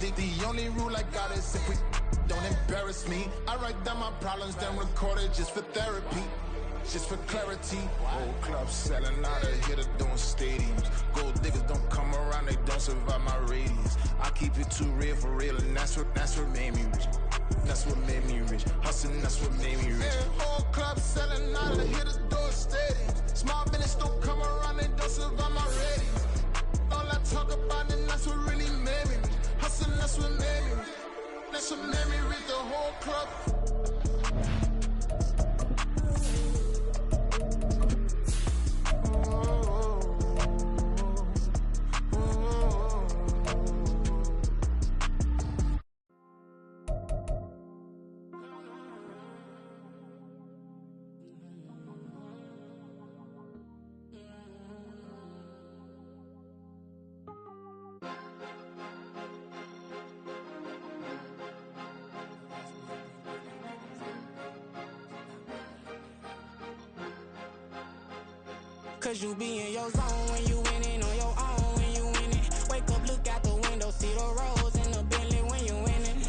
The only rule I got is if we don't embarrass me. I write down my problems, then record it just for therapy. Just for clarity, whole club selling out of here to doing stadiums. Gold diggers don't come around, they don't survive my radius. I keep it too real, and that's what made me rich. That's what made me rich. Hustling, that's what made me rich. Yeah, whole club selling out of here to doing stadiums. Small business don't come around, they don't survive my radius. All I talk about, and that's what really made me rich. Hustling, that's what made me rich. That's what made me rich. The whole club. Cause you be in your zone when you winning on your own when you winning. Wake up, look out the window, see the rose in the Bentley when you winning.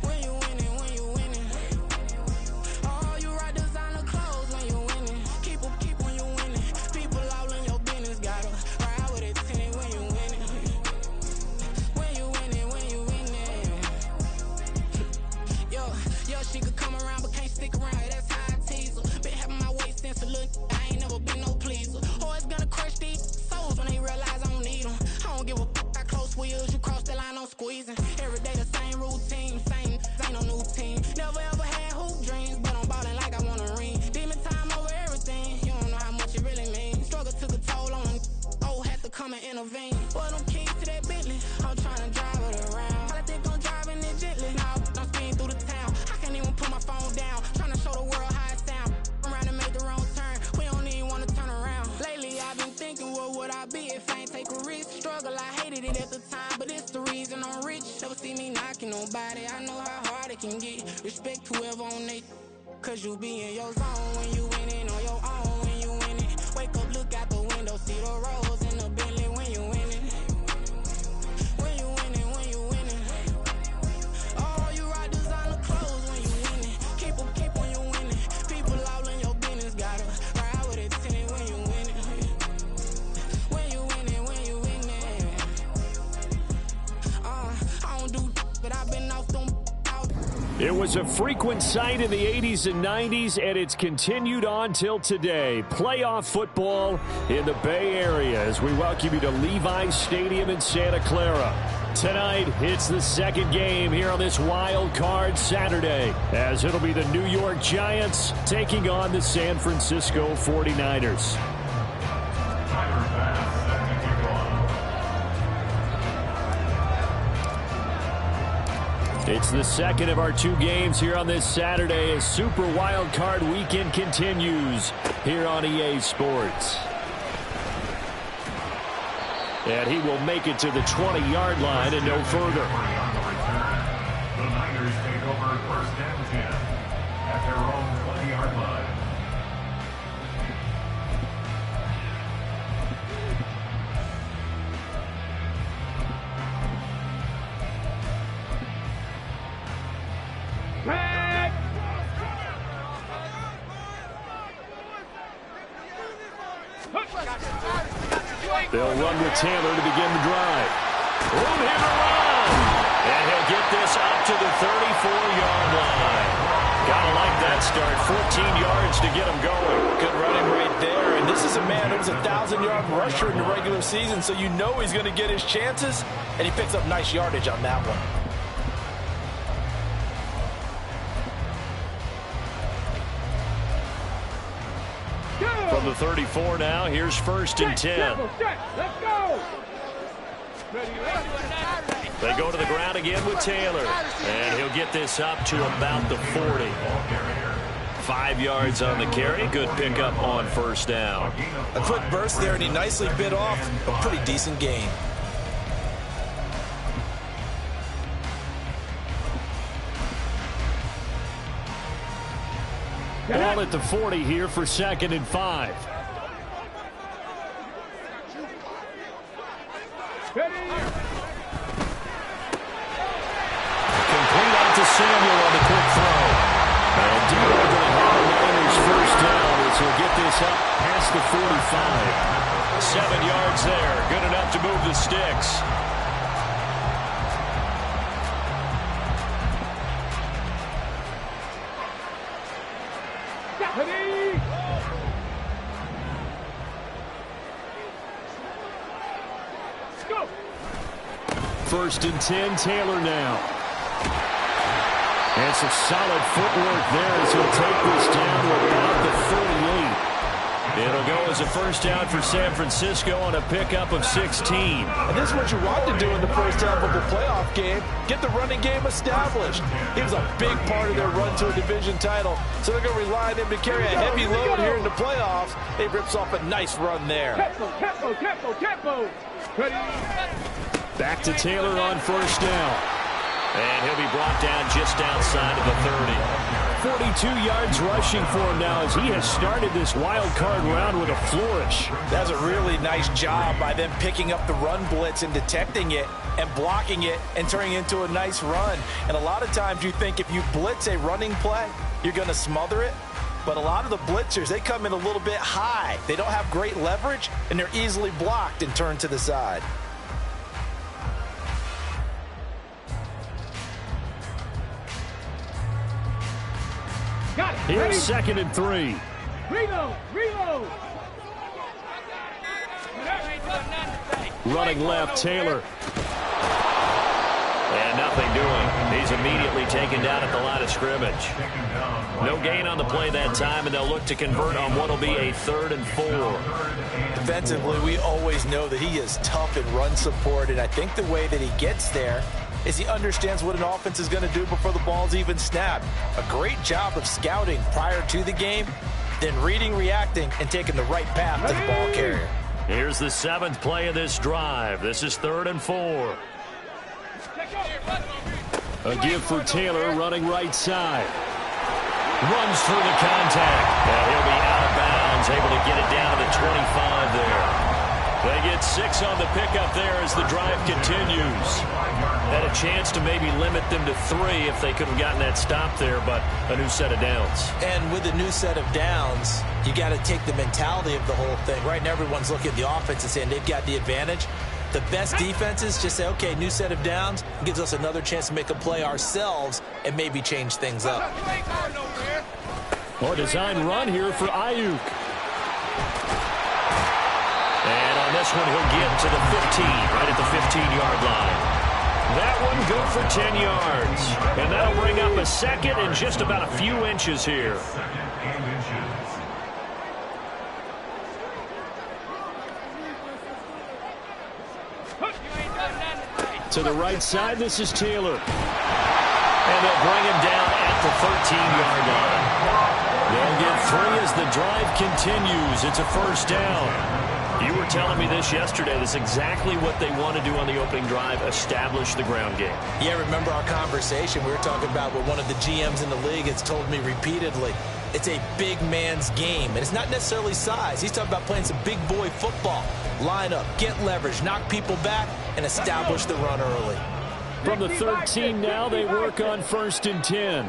When you winning, when you winning. Oh, you rock designer clothes when you winning. Keep when you winning. People all in your business, gotta ride with it tinted when you winning. When you winning, when you winning. Yo, she could come around but can't stick around. That's how I tease her. Been having my waist since a little. Been no pleaser. Always gonna crush these souls when they realize I don't need them. I don't give a fuck how close wheels. You cross the line, I'm squeezing. Every day the same routine, same, ain't no new team. Never ever had hoop dreams, but I'm ballin' like I want a ring. Demon time over everything. You don't know how much it really means. Struggle took a toll on them. Oh, had to come and intervene. Boy, them keys to that Bentley. I'm trying to drive it around. I think I'm driving it gently. Now I'm speeding through the town. I can't even put my phone down. Trying to show the world how it sound. Around and make the wrong turn. We don't even wanna turn around. Lately I've been thinking, what would I be if I ain't take a risk? Struggle, I hated it at the time, but it's the reason I'm rich. Never see me knocking nobody. I know how hard it can get. Respect whoever on they. Cause you be in your zone when you winning on your own when you winning. Wake up, look out the window, see the rose in the Bentley when you winning. When you winning, when you winning. Oh, you rock designer clothes when you winning. Keep when you winning. People all in your business, gotta ride with it tinted when you winning. When you winning, when you winning. I don't do, but I've been off them. It was a frequent sight in the 80s and 90s, and it's continued on till today. Playoff football in the Bay Area as we welcome you to Levi's Stadium in Santa Clara. Tonight, it's the second game here on this wild card Saturday, as it'll be the New York Giants taking on the San Francisco 49ers. It's the second of our two games here on this Saturday as Super Wild Card Weekend continues here on EA Sports. And he will make it to the 20-yard line and no further. The Niners take over first and 10 at their own 20-yard line. They'll run with Taylor to begin the drive. Room here to run. And he'll get this up to the 34-yard line. Gotta like that start. 14 yards to get him going. Good running right there. And this is a man who was a 1,000-yard rusher in the regular season, so you know he's going to get his chances. And he picks up nice yardage on that one. From the 34 now, here's first and 10. Let's go! They go to the ground again with Taylor. And he'll get this up to about the 40. 5 yards on the carry. Good pickup on first down. A quick burst there, and he nicely bit off a pretty decent gain. Ball at the 40 here for 2nd and 5. Samuel on the quick throw. And Debo going to have the Niners first down as he'll get this up past the 45. 7 yards there. Good enough to move the sticks. First and 10, Taylor now. And some solid footwork there as he'll take this down to about the 38. It'll go as a first down for San Francisco on a pickup of 16. And this is what you want to do in the first half of the playoff game. Get the running game established. He was a big part of their run to a division title. So they're going to rely on him to carry a heavy load here in the playoffs. He rips off a nice run there. Tempo. Ready. Back to Taylor on first down. And he'll be brought down just outside of the 30. 42 yards rushing for him now as he has started this wild card round with a flourish. That's a really nice job by them picking up the run blitz and detecting it and blocking it and turning it into a nice run. And a lot of times you think if you blitz a running play, you're going to smother it. But a lot of the blitzers, they come in a little bit high. They don't have great leverage, and they're easily blocked and turned to the side. Here's second and 3. Reload. Running left, Taylor. And nothing doing. He's immediately taken down at the line of scrimmage. No gain on the play that time, and they'll look to convert on what will be a 3rd and 4. Defensively, we always know that he is tough in run support, and I think the way that he gets there is he understands what an offense is going to do before the ball's even snapped. A great job of scouting prior to the game, then reading, reacting, and taking the right path to the ball carrier. Here's the 7th play of this drive. This is 3rd and 4. A give for Taylor running right side. Runs through the contact. And he'll be out of bounds, able to get it down to the 25 there. They get 6 on the pickup there as the drive continues. Had a chance to maybe limit them to 3 if they could have gotten that stop there, but a new set of downs. And with a new set of downs, you got to take the mentality of the whole thing. Right now, everyone's looking at the offense and saying they've got the advantage. The best defenses just say, okay, new set of downs, gives us another chance to make a play ourselves and maybe change things up. A design run here for Ayuk. And on this one, he'll get to the 15, right at the 15-yard line. That one good for 10 yards. And that'll bring up a second and just about a few inches here. To the right side, this is Taylor. And they'll bring him down at the 13-yard line. They'll get 3 as the drive continues. It's a first down. You were telling me this yesterday. This is exactly what they want to do on the opening drive, establish the ground game. Yeah, remember our conversation. We were talking about what one of the GMs in the league has told me repeatedly. It's a big man's game, and it's not necessarily size. He's talking about playing some big boy football. Line up, get leverage, knock people back, and establish the run early. From the 13 now, they work on 1st and 10.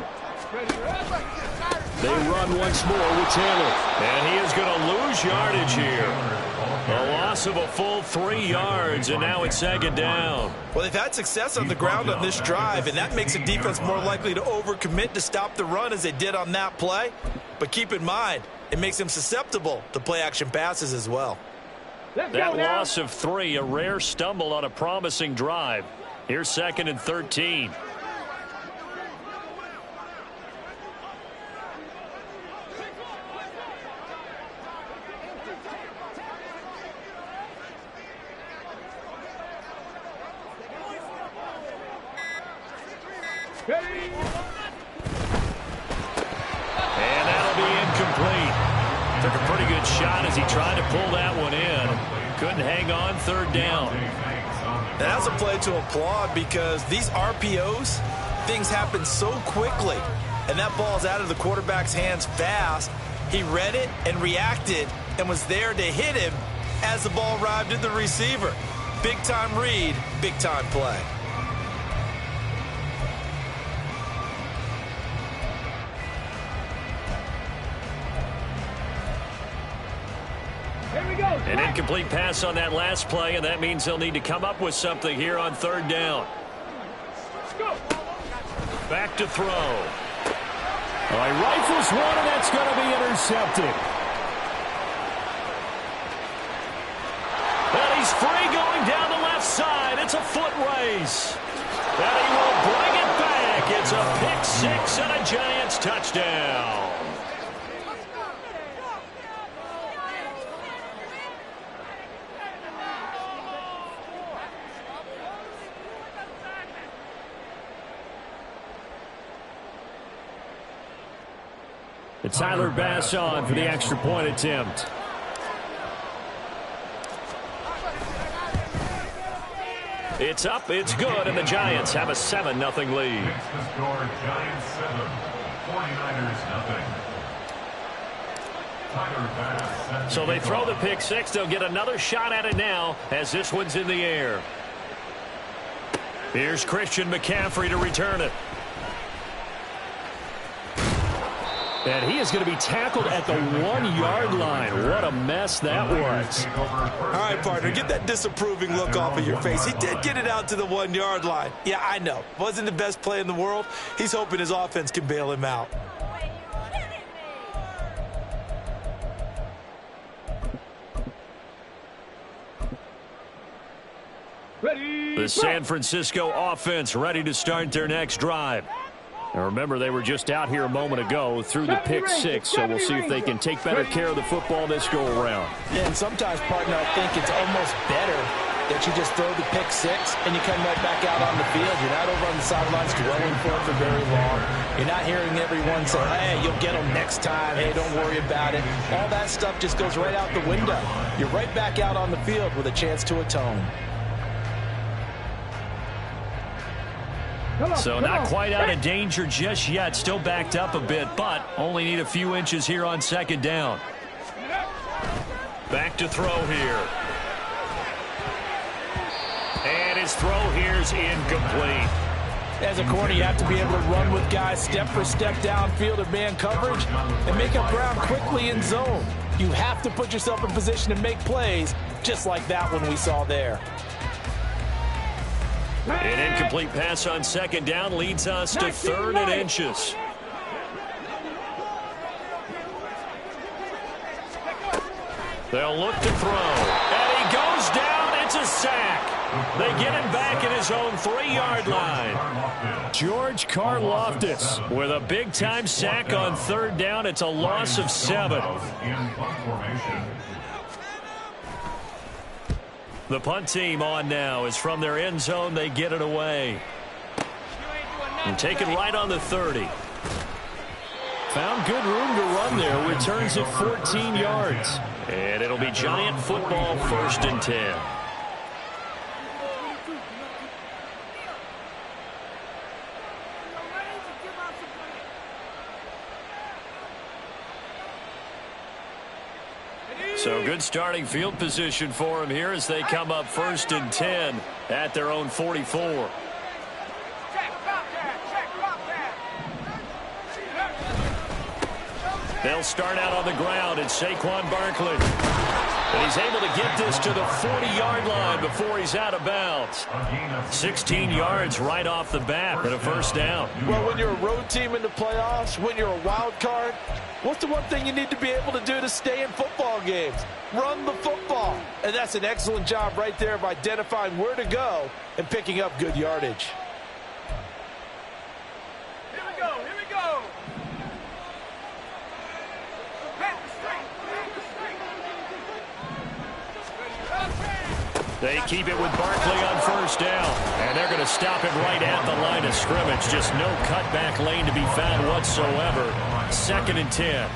They run once more with Taylor. And he is going to lose yardage here. A loss of a full 3 yards, and now it's 2nd down. Well, they've had success on the ground on this drive, and that makes a defense more likely to overcommit to stop the run as they did on that play. But keep in mind, it makes them susceptible to play-action passes as well. That loss of 3, a rare stumble on a promising drive. Here's 2nd and 13. And that'll be incomplete. Took a pretty good shot as he tried to pull that one in. Couldn't hang on, 3rd down. That's a play to applaud because these RPOs, things happen so quickly. And that ball's out of the quarterback's hands fast. He read it and reacted and was there to hit him as the ball arrived at the receiver. Big-time read, big-time play. An incomplete pass on that last play, and that means they'll need to come up with something here on third down. Back to throw. All right, rifles one, and that's going to be intercepted. And he's free going down the left side. It's a foot race. And he will bring it back. It's a pick six and a Giants touchdown. It's Tyler Bass on for the extra point attempt. It's up, it's good, and the Giants have a 7-0 lead. Next to score, Giants 7, 49ers 0. Tyler Bass. So they throw the pick six. They'll get another shot at it now as this one's in the air. Here's Christian McCaffrey to return it. And he is going to be tackled at the 1-yard line. What a mess that was. All right, partner, get that disapproving look off of your face. He did get it out to the 1-yard line. Yeah, I know. Wasn't the best play in the world. He's hoping his offense can bail him out. The San Francisco offense ready to start their next drive. Now remember, they were just out here a moment ago through the pick six, so we'll see if they can take better care of the football this go-around. Yeah, and sometimes, partner, I think it's almost better that you just throw the pick six and you come right back out on the field. You're not over on the sidelines dwelling for it for very long. You're not hearing everyone say, hey, you'll get them next time. Hey, don't worry about it. All that stuff just goes right out the window. You're right back out on the field with a chance to atone. So not quite out of danger just yet. Still backed up a bit, but only need a few inches here on second down. Back to throw here. And his throw here is incomplete. As a corner, you have to be able to run with guys step for step downfield in man coverage and make up ground quickly in zone. You have to put yourself in position to make plays just like that one we saw there. An incomplete pass on second down leads us to 3rd and inches. They'll look to throw. And he goes down. It's a sack. They get him back at his own 3-yard line. George Karlaftis with a big-time sack on 3rd down. It's a loss of 7. The punt team on now is from their end zone. They get it away. And take it right on the 30. Found good room to run there. Returns it 14 yards. And it'll be Giant football, 1st and 10. So good starting field position for him here as they come up 1st and 10 at their own 44. They'll start out on the ground. It's Saquon Barkley. And he's able to get this to the 40-yard line before he's out of bounds. 16 yards right off the bat and a 1st down. Well, when you're a road team in the playoffs, when you're a wild card, what's the one thing you need to be able to do to stay in football games? Run the football. And that's an excellent job right there of identifying where to go and picking up good yardage. Here we go. Here we go. They keep it with Barkley on 1st down. And they're going to stop him right at the line of scrimmage. Just no cutback lane to be found whatsoever. 2nd and 10.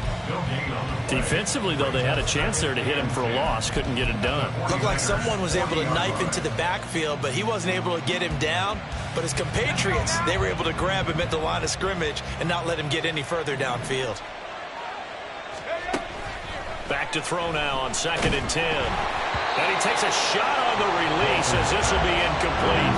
Defensively, though, they had a chance there to hit him for a loss. Couldn't get it done. Looked like someone was able to knife into the backfield, but he wasn't able to get him down. But his compatriots, they were able to grab him at the line of scrimmage and not let him get any further downfield. Back to throw now on 2nd and 10. And he takes a shot on the release as this will be incomplete.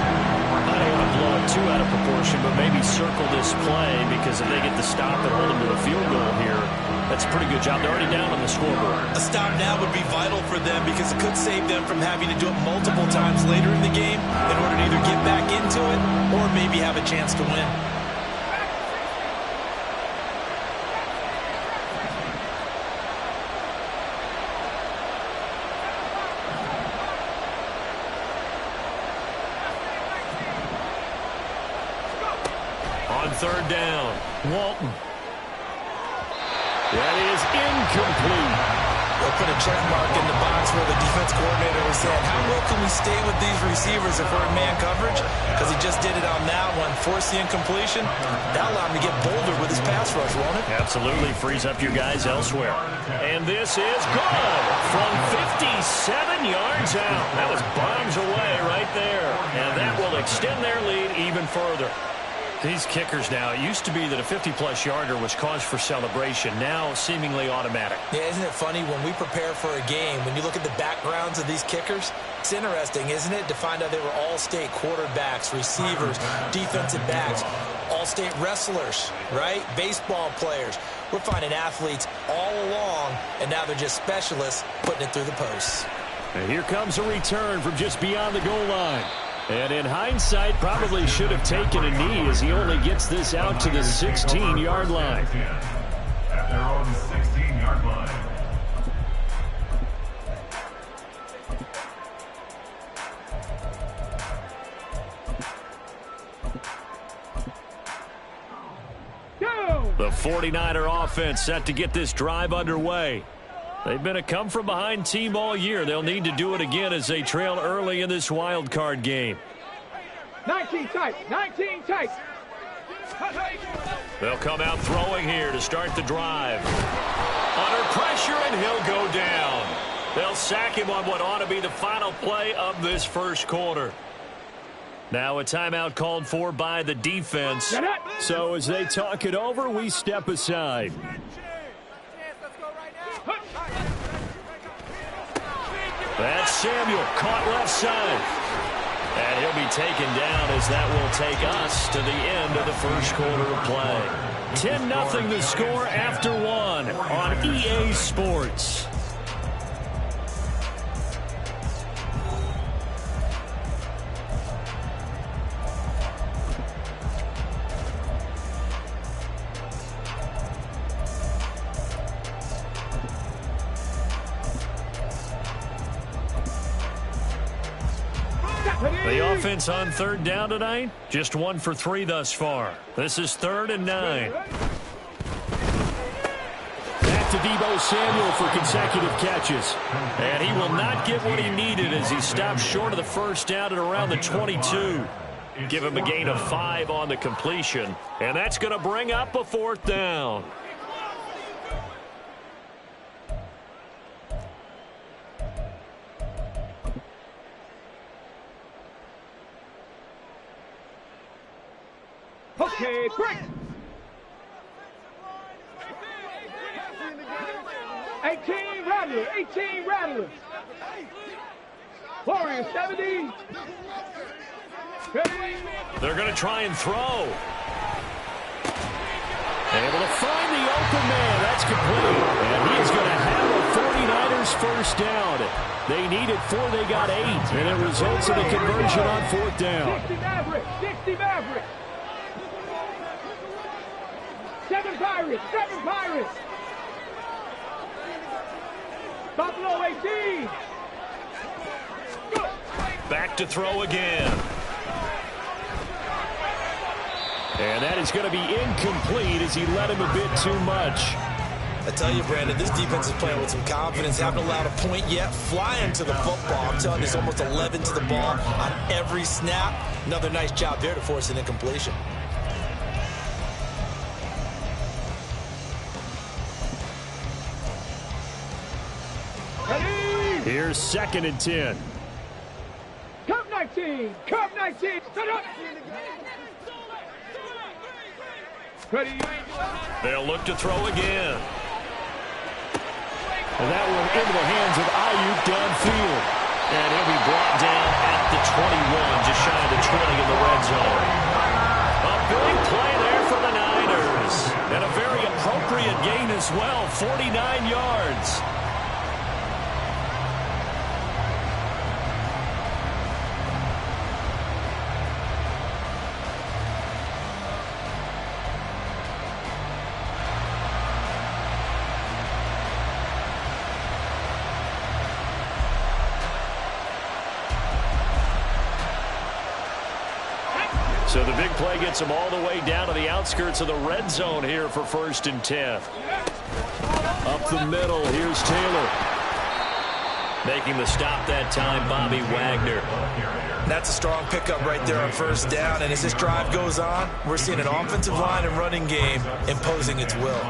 I don't want to blow it too out of proportion portion, but maybe circle this play, because if they get the stop and hold them to a field goal here, that's a pretty good job. They're already down on the scoreboard. A stop now would be vital for them because it could save them from having to do it multiple times later in the game in order to either get back into it or maybe have a chance to win. On third down, Walton. That is incomplete. They'll put a check mark in the box where the defense coordinator was saying, how well can we stay with these receivers if we're in man coverage? Because he just did it on that one, forced the incompletion. That allowed him to get bolder with his pass rush, won't it? Absolutely frees up your guys elsewhere. And this is good from 57 yards out. That was bombs away right there. And that will extend their lead even further. These kickers now, it used to be that a 50-plus yarder was cause for celebration. Now, seemingly automatic. Yeah, isn't it funny when we prepare for a game, when you look at the backgrounds of these kickers, it's interesting, isn't it, to find out they were all-state quarterbacks, receivers, defensive backs, all-state wrestlers, right? Baseball players. We're finding athletes all along, and now they're just specialists putting it through the posts. And here comes a return from just beyond the goal line. And in hindsight, probably should have taken a knee as he only gets this out to the 16-yard line. At their own 16-yard line. The 49er offense set to get this drive underway. They've been a come-from-behind team all year. They'll need to do it again as they trail early in this wild card game. 19 tight, 19 tight. They'll come out throwing here to start the drive. Under pressure, and he'll go down. They'll sack him on what ought to be the final play of this first quarter. Now a timeout called for by the defense. So as they talk it over, we step aside. That's Samuel, caught left side. And he'll be taken down as that will take us to the end of the first quarter of play. 10-0 the score after one on EA Sports. The offense on third down tonight, just 1 for 3 thus far. This is 3rd and 9. Back to Deebo Samuel for consecutive catches. And he will not get what he needed as he stopped short of the first down at around the 22. Give him a gain of 5 on the completion. And that's going to bring up a 4th down. Okay, quick. 18 rattlers, 18 rattlers. Warriors 70. They're going to try and throw. Able to find the open man. That's complete. And he is going to have a 49ers first down. They needed 4, they got 8. And it results in a conversion on 4th down. 60 Mavericks, 60 Mavericks. 7 Pirates, 7 Pirates. Buffalo 18. Back to throw again. And that is going to be incomplete as he led him a bit too much. I tell you, Brandon, this defense is playing with some confidence. Haven't allowed a point yet. Flying to the football. I'm telling you, there's almost 11 to the ball on every snap. Another nice job there to force an incompletion. Here's 2nd and 10. Cup 19, Cup 19. Set up. Ready. They'll look to throw again. And that one into the hands of Ayuk downfield. And he'll be brought down at the 21, just shy of the 20 in the red zone. A gain as well, 49 yards. So the big play gets him all the way down to the outskirts of the red zone here for 1st and 10. Up the middle, here's Taylor. Making the stop that time, Bobby Wagner. That's a strong pickup right there on 1st down, and as this drive goes on, we're seeing an offensive line and running game imposing its will.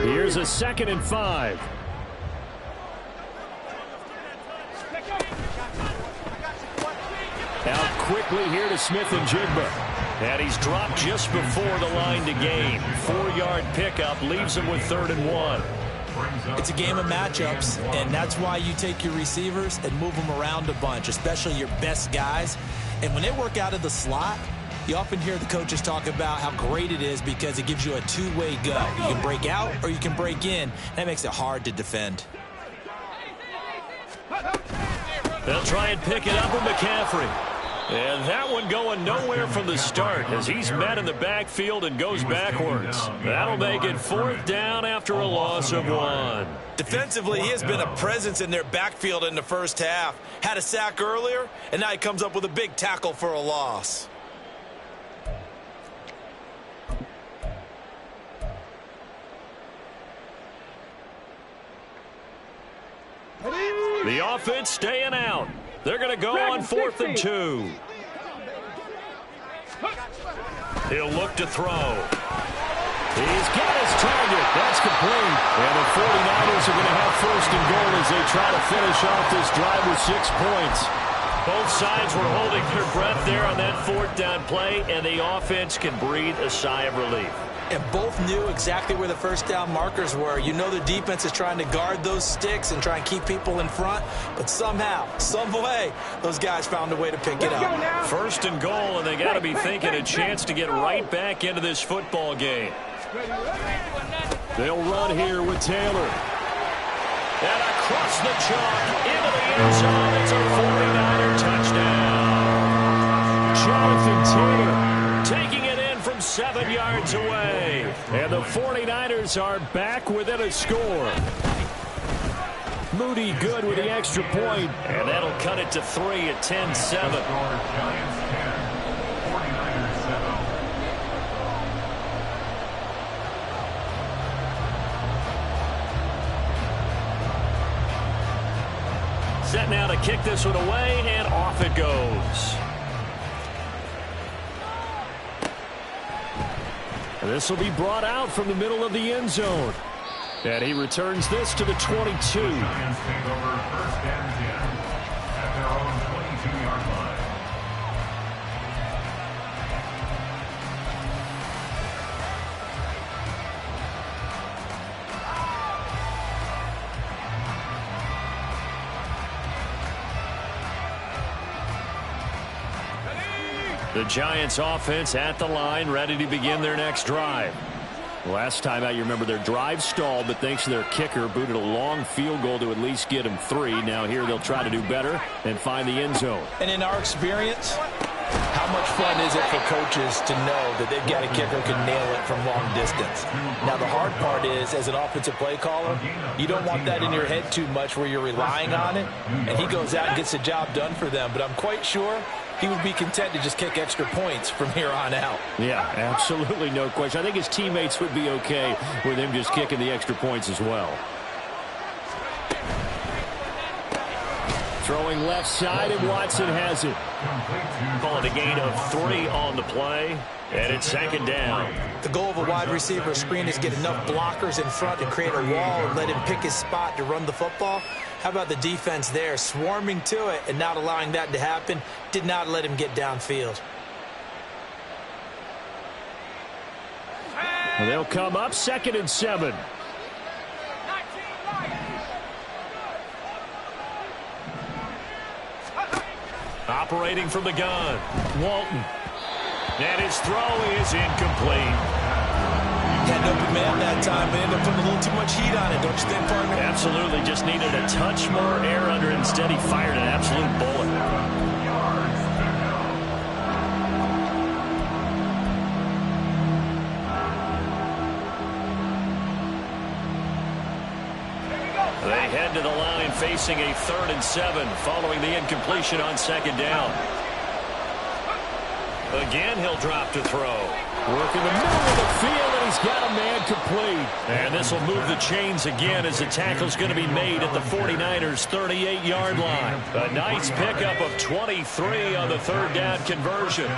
Here's a 2nd and 5. Out quickly here to Smith and Jigba. And he's dropped just before the line to gain. 4-yard pickup leaves him with 3rd and 1. It's a game of matchups, and that's why you take your receivers and move them around a bunch, especially your best guys. And when they work out of the slot, you often hear the coaches talk about how great it is because it gives you a two-way go. You can break out or you can break in. That makes it hard to defend. They'll try and pick it up with McCaffrey. And that one going nowhere from the start as he's met in the backfield and goes backwards. That'll make it 4th down after a loss of 1. Defensively, he has been a presence in their backfield in the 1st half. Had a sack earlier, and now he comes up with a big tackle for a loss. The offense staying out. They're going to go on 4th and 2. He'll look to throw. He's got his target. That's complete. And the 49ers are going to have 1st and goal as they try to finish off this drive with 6 points. Both sides were holding their breath there on that 4th down play, and the offense can breathe a sigh of relief. And both knew exactly where the 1st down markers were. You know the defense is trying to guard those sticks and try and keep people in front. But somehow, some way, those guys found a way to pick it up. 1st and goal, and they got to be thinking a chance to get right back into this football game. They'll run here with Taylor. And across the chalk into the end zone. It's a 49er touchdown. Jonathan Taylor taking it in from 7 yards away. And the 49ers are back within a score. Moody good with the extra point. And that'll cut it to 3 at 10-7. Set now to kick this one away, and off it goes. This will be brought out from the middle of the end zone. And he returns this to the 22. Giants take over 1st and 10 at their own 22-yard line. The Giants offense at the line, ready to begin their next drive. Last time out, you remember their drive stalled, but thanks to their kicker, booted a long field goal to at least get them 3. Now here they'll try to do better and find the end zone. And in our experience, how much fun is it for coaches to know that they've got a kicker who can nail it from long distance? Now, the hard part is, as an offensive play caller, you don't want that in your head too much where you're relying on it, and he goes out and gets the job done for them. But I'm quite sure he would be content to just kick extra points from here on out. Yeah, absolutely no question. I think his teammates would be okay with him just kicking the extra points as well. Throwing left side, and Watson has it. Calling a gain of 3 on the play, and it's 2nd down. The goal of a wide receiver screen is get enough blockers in front to create a wall and let him pick his spot to run the football. How about the defense there, swarming to it and not allowing that to happen? Did not let him get downfield. They'll come up 2nd and 7. operating from the gun. Walton. And his throw is incomplete. Had an open man that time, but ended up putting a little too much heat on it, don't you think, partner? Absolutely. Just needed a touch more air under it. Instead, he fired an absolute bullet. They head to the line facing a 3rd and 7 following the incompletion on 2nd down. Again, he'll drop to throw. Work in the middle of the field, and he's got a man complete. And this will move the chains again as the tackle's going to be made at the 49ers' 38-yard line. A nice pickup of 23 on the 3rd down conversion.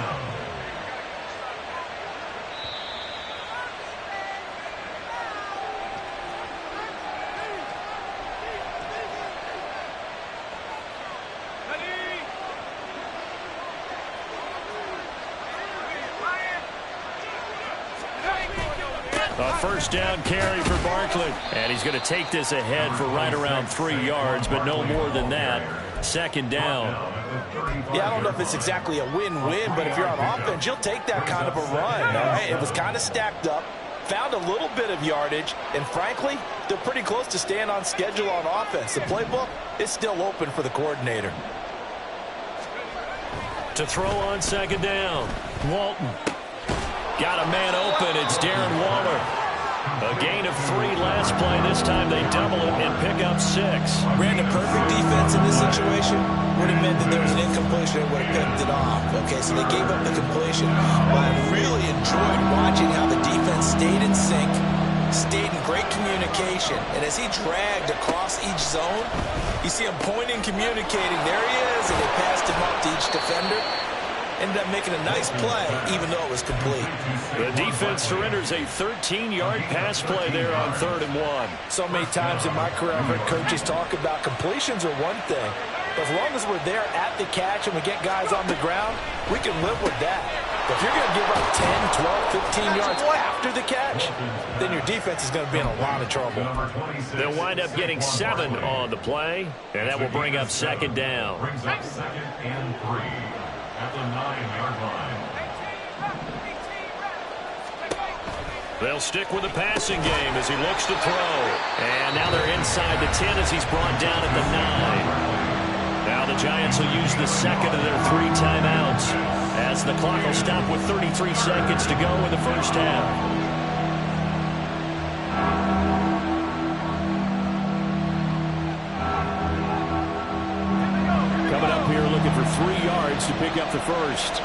A 1st down carry for Barkley. And he's going to take this ahead for right around 3 yards, but no more than that. 2nd down. Yeah, I don't know if it's exactly a win-win, but if you're on offense, you'll take that kind of a run, all right? It was kind of stacked up, found a little bit of yardage, and frankly, they're pretty close to staying on schedule on offense. The playbook is still open for the coordinator. To throw on 2nd down. Walton. Got a man open. It's Darren Waller. A gain of 3 last play. This time they double it and pick up 6. Ran a perfect defense in this situation. Would have meant that there was an incompletion that would have picked it off. Okay, so they gave up the completion. But I really enjoyed watching how the defense stayed in sync, stayed in great communication. And as he dragged across each zone, you see him pointing, communicating. There he is, and they passed him up to each defender. Ended up making a nice play, even though it was complete. The defense surrenders a 13-yard pass play there on 3rd and 1. So many times in my career, I've heard coaches talk about completions are one thing. But as long as we're there at the catch and we get guys on the ground, we can live with that. But if you're going to give up 10, 12, 15 yards after the catch, then your defense is going to be in a lot of trouble. They'll wind up getting 7 on the play, and that will bring up 2nd down. Brings up 2nd and 3 at the 9-yard line. They'll stick with the passing game as he looks to throw. And now they're inside the 10 as he's brought down at the 9. Now the Giants will use the 2nd of their 3 timeouts as the clock will stop with 33 seconds to go in the 1st half. Coming up here looking for 3 yards to pick up the 1st.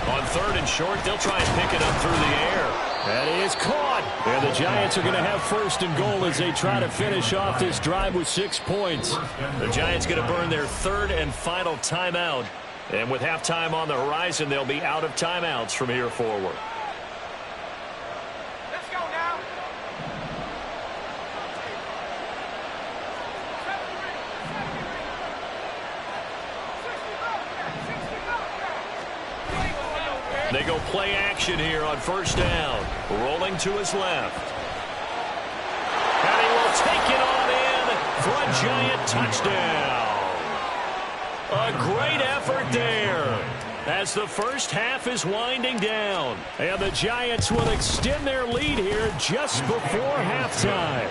On 3rd and short, they'll try and pick it up through the air. That is caught. And the Giants are going to have 1st and goal as they try to finish off this drive with 6 points. The Giants going to burn their 3rd and final timeout. And with halftime on the horizon, they'll be out of timeouts from here forward. They go play action here on 1st down. Rolling to his left. And he will take it on in for a Giant touchdown. A great effort there as the 1st half is winding down. And the Giants will extend their lead here just before halftime.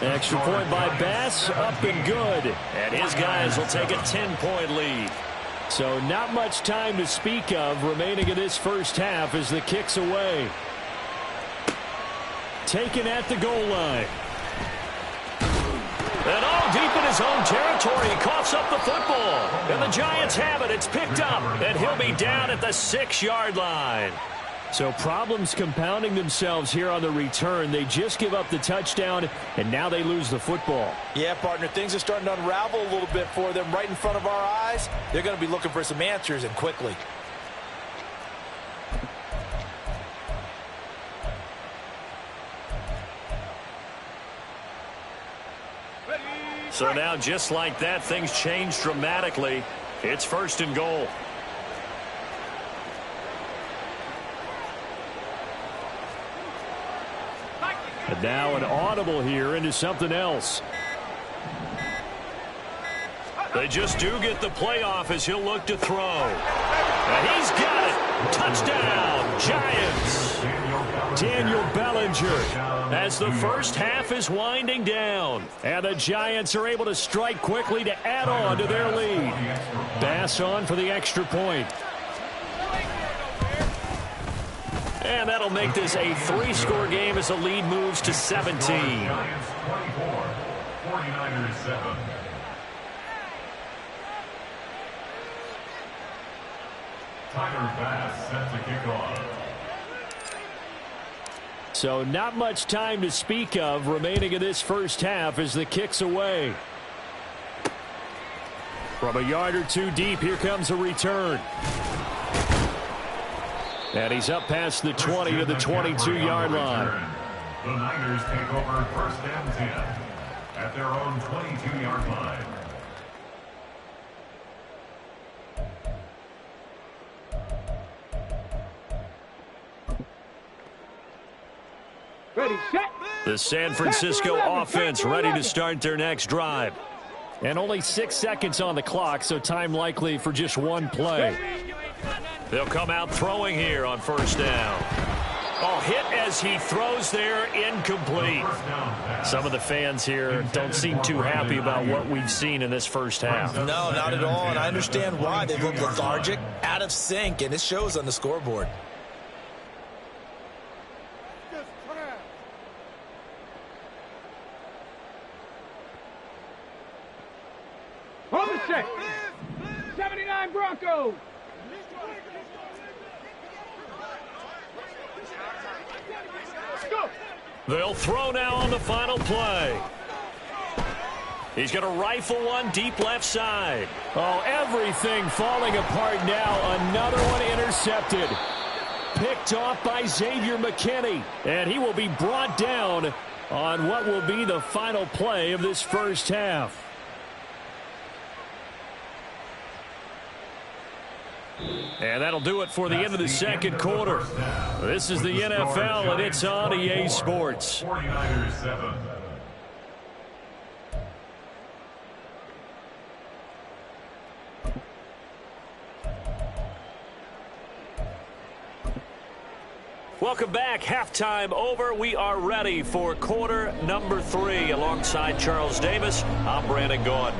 Extra point by Bass, up and good. And his guys will take a 10-point lead. So not much time to speak of remaining in this 1st half as the kick's away. Taken at the goal line. And all deep in his own territory, he coughs up the football. And the Giants have it. It's picked up. And he'll be down at the 6-yard line. So problems compounding themselves here on the return. They just give up the touchdown, and now they lose the football. Yeah, partner, things are starting to unravel a little bit for them right in front of our eyes. They're going to be looking for some answers, and quickly. So now, just like that, things change dramatically. It's 1st and goal. And now an audible here into something else. They just do get the playoff as he'll look to throw. And he's got it. Touchdown, Giants. Daniel Bellinger as the first half is winding down. And the Giants are able to strike quickly to add on to their lead. Bass on for the extra point. And that'll make this a 3-score game as the lead moves to 17. Giants 24, 49ers 7. Tyler Bass set to kick off. So not much time to speak of remaining in this first half as the kick's away. From a yard or two deep, here comes a return. And he's up past the 20 to the 22-yard line. The Niners take over first and 10 at their own 22-yard line. Ready, set. The San Francisco offense ready to start their next drive. And only 6 seconds on the clock, so time likely for just one play. They'll come out throwing here on first down. Oh, hit as he throws there, incomplete. Some of the fans here don't seem too happy about what we've seen in this first half. No, not at all, and I understand why. They look lethargic, out of sync, and it shows on the scoreboard. Hold the set. 79 Broncos. Go. They'll throw now on the final play. He's going to rifle one deep left side. Oh, everything falling apart now. Another one intercepted. Picked off by Xavier McKinney. And he will be brought down on what will be the final play of this first half. And that'll do it for the end of the second quarter. This is the NFL, and it's on EA Sports. 49ers 7. Welcome back. Halftime over. We are ready for quarter number 3. Alongside Charles Davis, I'm Brandon Gordon.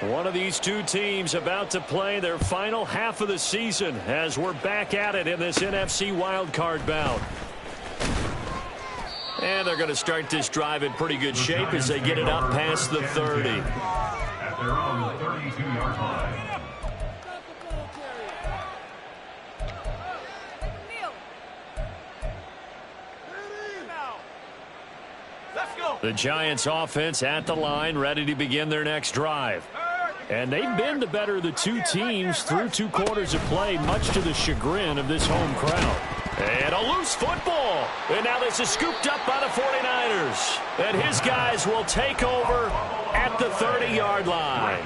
One of these two teams about to play their final half of the season as we're back at it in this NFC wildcard bout. And they're going to start this drive in pretty good shape as they get it up past the 30. At their own 32-yard line. The Giants offense at the line, ready to begin their next drive. And they've been the better of the two teams through 2 quarters of play, much to the chagrin of this home crowd. And a loose football. And now this is scooped up by the 49ers. And his guys will take over at the 30-yard line.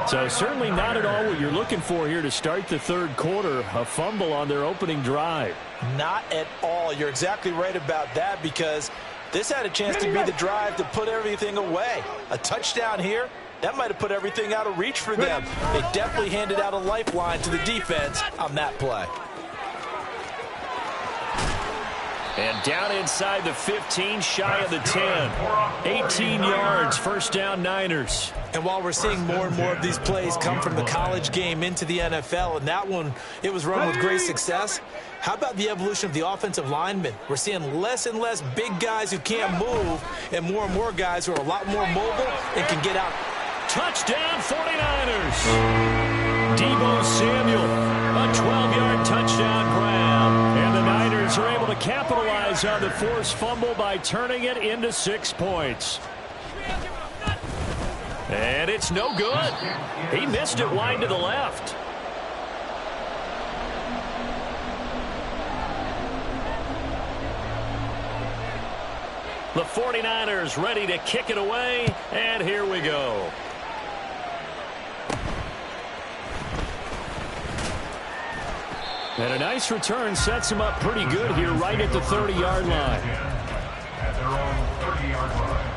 So certainly not at all what you're looking for here to start the third quarter. A fumble on their opening drive. Not at all. You're exactly right about that, because this had a chance to be the drive to put everything away. A touchdown here, that might have put everything out of reach for them. They definitely handed out a lifeline to the defense on that play. And down inside the 15, shy of the 10. 18 yards, first down Niners. And while we're seeing more and more of these plays come from the college game into the NFL, and that one, it was run with great success, how about the evolution of the offensive linemen? We're seeing less and less big guys who can't move, and more guys who are a lot more mobile and can get out. Touchdown 49ers. Deebo Samuel, a 12-yard touchdown grab. And the Niners are able to capitalize on the forced fumble by turning it into 6 points. And it's no good. He missed it wide to the left. The 49ers ready to kick it away, and here we go. And a nice return sets him up pretty good here right at the 30-yard line. At their own 30-yard line.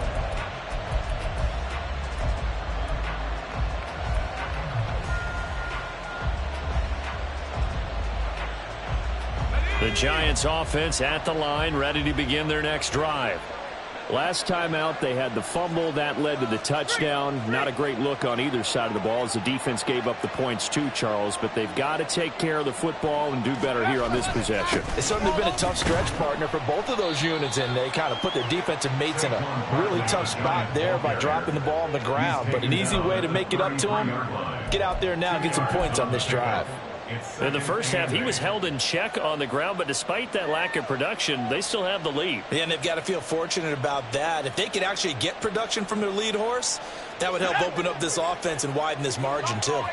The Giants offense at the line, ready to begin their next drive. Last time out, they had the fumble. That led to the touchdown. Not a great look on either side of the ball as the defense gave up the points too, Charles. But they've got to take care of the football and do better here on this possession. It's certainly been a tough stretch, partner, for both of those units, and they kind of put their defensive mates in a really tough spot there by dropping the ball on the ground. But an easy way to make it up to them, get out there now and get some points on this drive. In the first half, he was held in check on the ground, but despite that lack of production, they still have the lead. Yeah, and they've got to feel fortunate about that. If they could actually get production from their lead horse, that would help open up this offense and widen this margin, too.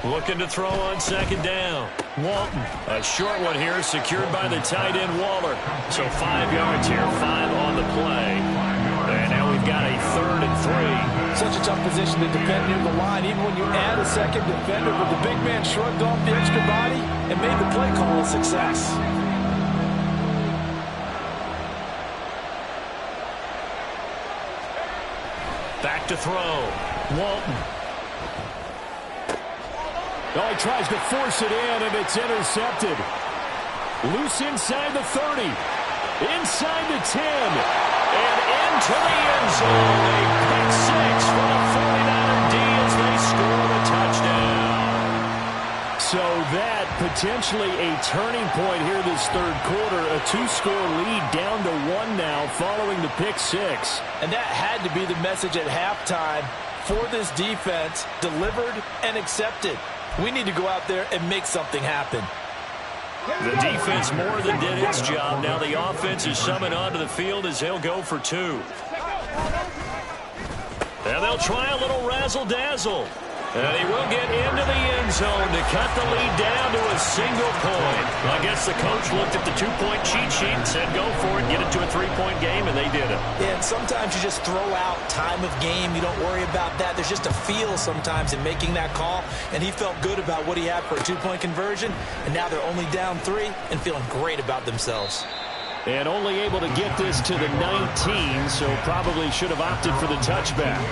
Looking to throw on second down. Walton, a short one here, secured by the tight end Waller. So 5 yards here, 5 on the play. And now we've got a 3rd and 3. Such a tough position to defend near the line, even when you add a second defender, but the big man shrugged off the extra body and made the play call a success. Back to throw. Walton. Oh, he tries to force it in, and it's intercepted. Loose inside the 30. Inside the 10. And into the end zone. A pick 6 for the 49er D as they score the touchdown. So that potentially a turning point here this third quarter. A 2-score lead down to 1 now following the pick 6. And that had to be the message at halftime for this defense, delivered and accepted. We need to go out there and make something happen. The defense more than did its job. Now the offense is summoned onto the field as they'll go for 2. And they'll try a little razzle-dazzle. And he will get into the end zone to cut the lead down to a single point. I guess the coach looked at the 2-point cheat sheet and said, go for it, get it to a 3-point game, and they did it. Yeah, and sometimes you just throw out time of game. You don't worry about that. There's just a feel sometimes in making that call, and he felt good about what he had for a 2-point conversion, and now they're only down 3 and feeling great about themselves. And only able to get this to the 19, so probably should have opted for the touchback.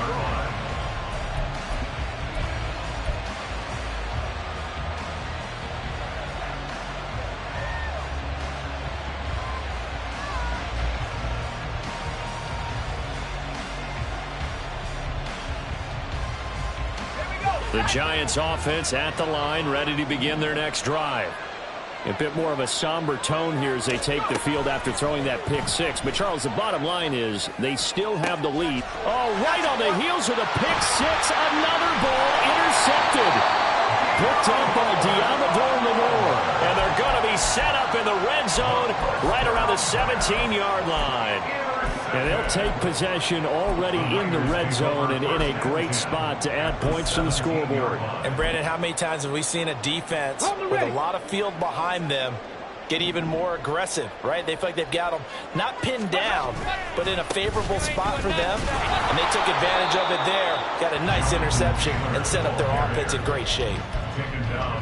The Giants offense at the line, ready to begin their next drive. A bit more of a somber tone here as they take the field after throwing that pick 6. But, Charles, the bottom line is they still have the lead. Oh, right on the heels of the pick 6. Another ball intercepted. Picked up by Diamador Lenore. And they're going to be set up in the red zone right around the 17-yard line. And they'll take possession already in the red zone and in a great spot to add points to the scoreboard. And, Brandon, how many times have we seen a defense with a lot of field behind them get even more aggressive, right? They feel like they've got them not pinned down, but in a favorable spot for them. And they took advantage of it there, got a nice interception, and set up their offense in great shape.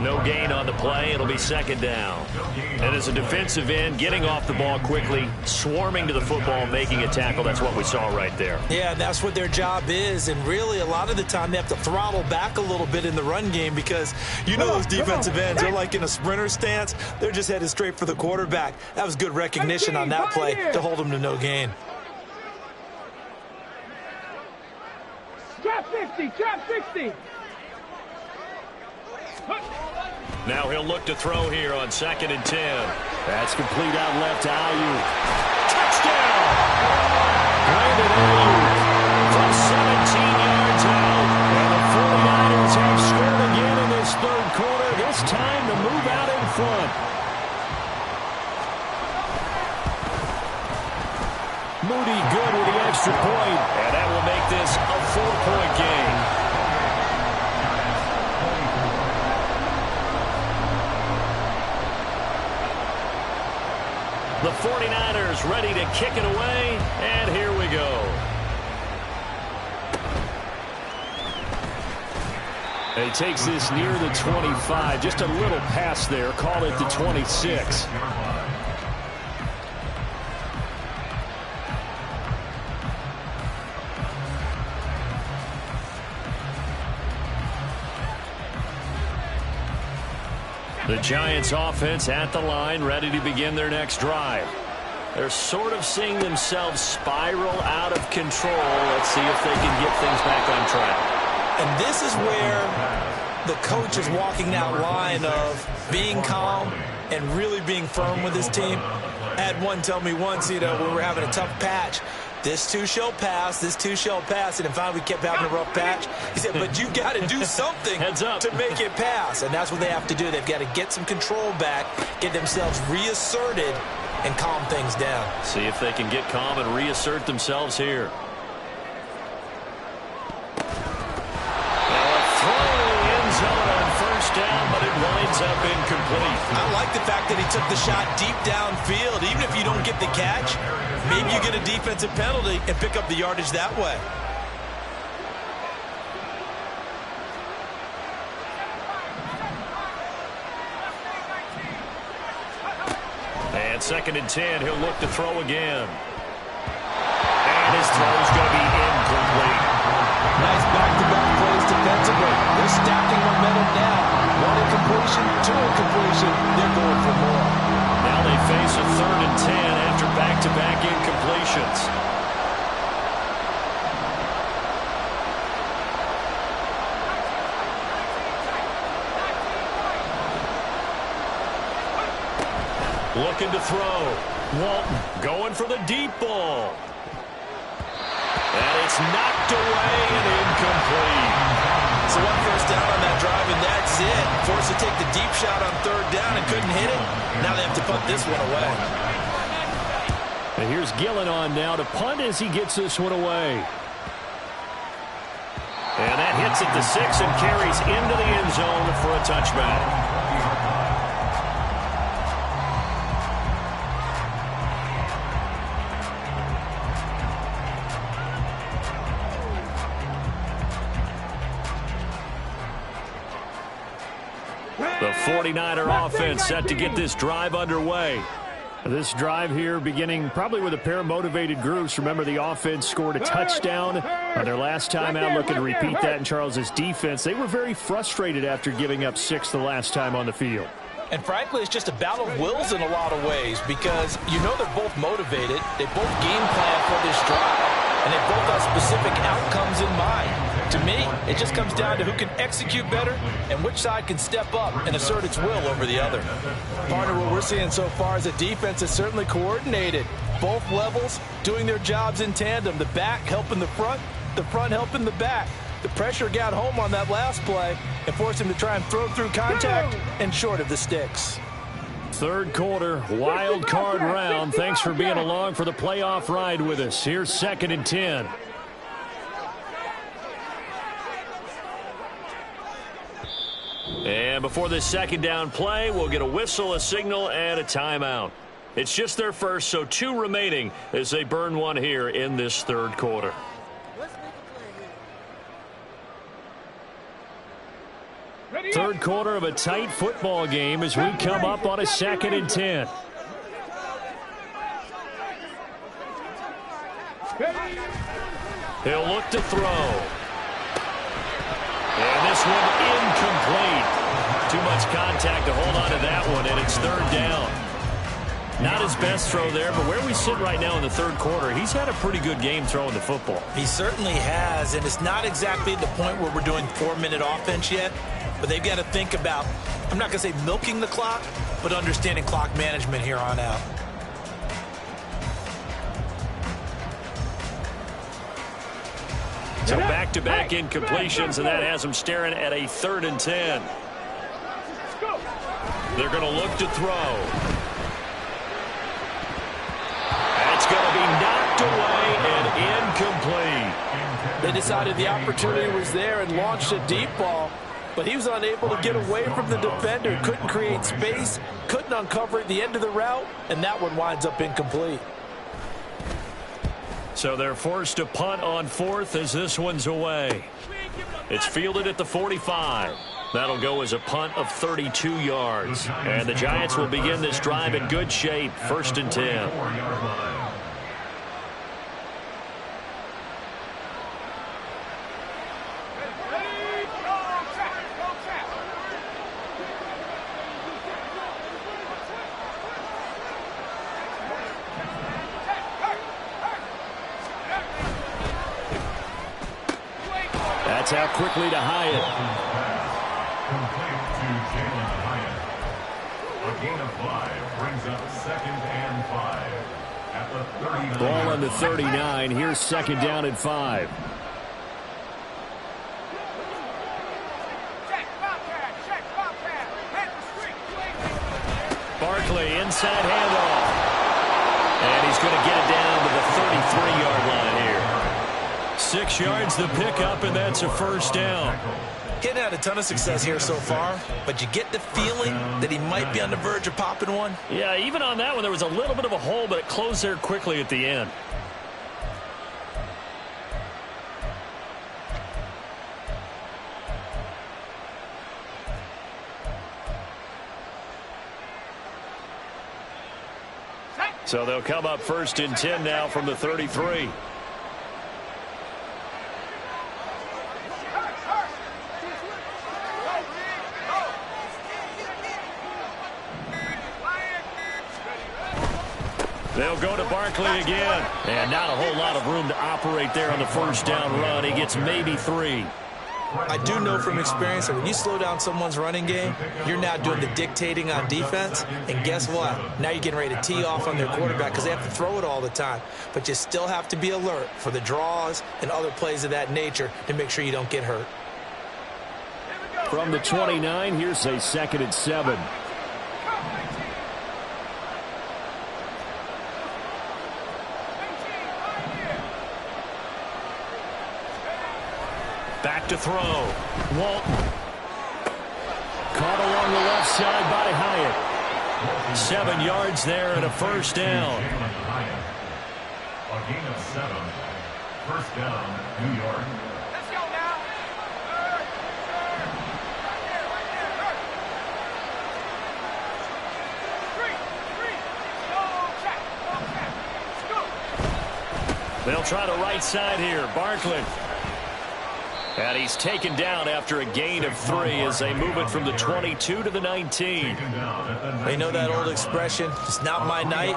No gain on the play. It'll be second down. And as a defensive end, getting off the ball quickly, swarming to the football, making a tackle, that's what we saw right there. Yeah, that's what their job is. And really, a lot of the time, they have to throttle back a little bit in the run game because you know those defensive ends, they're like in a sprinter stance. They're just headed straight for the quarterback. That was good recognition on that play to hold them to no gain. Trap 60, trap 60. Now he'll look to throw here on 2nd and 10. That's complete out left to Ayuk. Touchdown! Brandon Ayuk from 17 yards out. And the 49ers have scored again in this third quarter. This time to move out in front. Moody good with the extra point. And that will make this a 4-point game. The 49ers ready to kick it away, and here we go. He takes this near the 25. Just a little pass there. Call it the 26. The Giants offense at the line, ready to begin their next drive. They're sort of seeing themselves spiral out of control. Let's see if they can get things back on track. And this is where the coach is walking that line of being calm and really being firm with his team. I had one tell me once, when we were having a tough patch, this too shall pass, this too shall pass. And finally we kept having a rough patch. He said, but you got to do something to make it pass. And that's what they have to do. They've got to get some control back, get themselves reasserted, and calm things down. See if they can get calm and reassert themselves here. Down, but it winds up incomplete. I like the fact that he took the shot deep downfield. Even if you don't get the catch, maybe you get a defensive penalty and pick up the yardage that way. And 2nd and 10, he'll look to throw again. And his throw's going to be incomplete. Nice back-to-back plays defensively. They're stacking momentum now. One incompletion, two incompletion. They're going for more. Now they face a 3rd and 10 after back-to-back incompletions. Looking to throw. Walton going for the deep ball. And it's knocked away and incomplete. So 1 first down on that drive, and that's it. Forced to take the deep shot on 3rd down and couldn't hit it. Now they have to punt this one away. And here's Gillen on now to punt as he gets this one away. And that hits at the 6 and carries into the end zone for a touchback. The 49er offense set to get this drive underway. This drive here beginning probably with a pair of motivated groups. Remember, the offense scored a touchdown on their last time out. Looking to repeat that in Charles's defense. They were very frustrated after giving up 6 the last time on the field. And frankly, it's just a battle of wills in a lot of ways because they're both motivated. They both game plan for this drive, and they both have specific outcomes in mind. To me, it just comes down to who can execute better and which side can step up and assert its will over the other. Partner, what we're seeing so far is the defense is certainly coordinated. Both levels doing their jobs in tandem. The back helping the front helping the back. The pressure got home on that last play and forced him to try and throw through contact and short of the sticks. 3rd quarter, wild card round. Thanks for being along for the playoff ride with us. Here's 2nd and 10. And before this 2nd down play, we'll get a whistle, a signal, and a timeout. It's just their first, so 2 remaining as they burn one here in this 3rd quarter. Third quarter of a tight football game as we come up on a 2nd and 10. He'll look to throw. And this one incomplete. Too much contact to hold on to that one, and it's 3rd down. Not his best throw there, but where we sit right now in the 3rd quarter, he's had a pretty good game throwing the football. He certainly has, and it's not exactly the point where we're doing 4-minute offense yet, but they've got to think about, I'm not going to say milking the clock, but understanding clock management here on out. So back-to-back incompletions, and that has them staring at a 3rd and 10. They're going to look to throw. That's going to be knocked away and incomplete. They decided the opportunity was there and launched a deep ball. but he was unable to get away from the defender. Couldn't create space, couldn't uncover at the end of the route, and that one winds up incomplete. So they're forced to punt on fourth as this one's away. It's fielded at the 45. That'll go as a punt of 32 yards. And the Giants will begin this drive in good shape, 1st and 10. That's out quickly to Hyatt. Complete to Jalen Hyatt. A gain of 5 brings up 2nd and 5 at the 39. Ball on the 39. Here's 2nd down and 5. Barkley inside handoff. And he's going to get it down to the 33-yard line here. 6 yards the pickup, and that's a 1st down. Getting had a ton of success here so far, but you get the feeling that he might be on the verge of popping one. Yeah, even on that one, there was a little bit of a hole, but it closed there quickly at the end. So they'll come up 1st and 10 now from the 33. They'll go to Barkley again. And not a whole lot of room to operate there on the 1st down run. He gets maybe 3. I do know from experience that when you slow down someone's running game, you're now doing the dictating on defense. And guess what? Now you're getting ready to tee off on their quarterback because they have to throw it all the time. But you still have to be alert for the draws and other plays of that nature to make sure you don't get hurt. From the 29, here's a 2nd and 7. Back to throw. Walton. Caught along the left side by Hyatt. 7 yards there and a 1st down. A gain of 7. 1st down, New York. Let's go now. They'll try the right side here. Barkley. And he's taken down after a gain of 3 as they move it from the 22 to the 19. They know that old expression, it's not my night.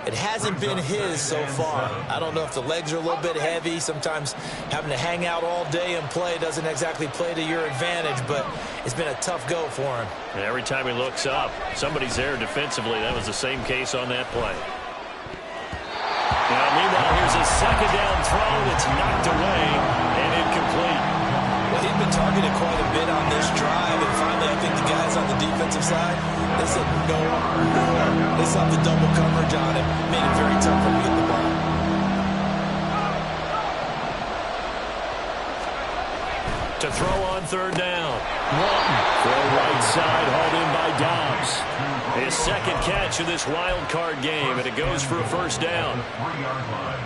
It hasn't been his so far. I don't know if the legs are a little bit heavy. Sometimes having to hang out all day and play doesn't exactly play to your advantage, but it's been a tough go for him. And every time he looks up, somebody's there defensively. That was the same case on that play. Now, meanwhile, here's a 2nd down throw that's knocked away and incomplete. Well, he'd been targeted quite a bit on this drive, and finally I think the guys on the defensive side, they said no more. They saw the double coverage on him, made it very tough for him to get the ball. To throw on 3rd down. Walton, throw right side, hauled in by Dobbs. His 2nd catch of this wild card game, and it goes for a 1st down. 3-yard line.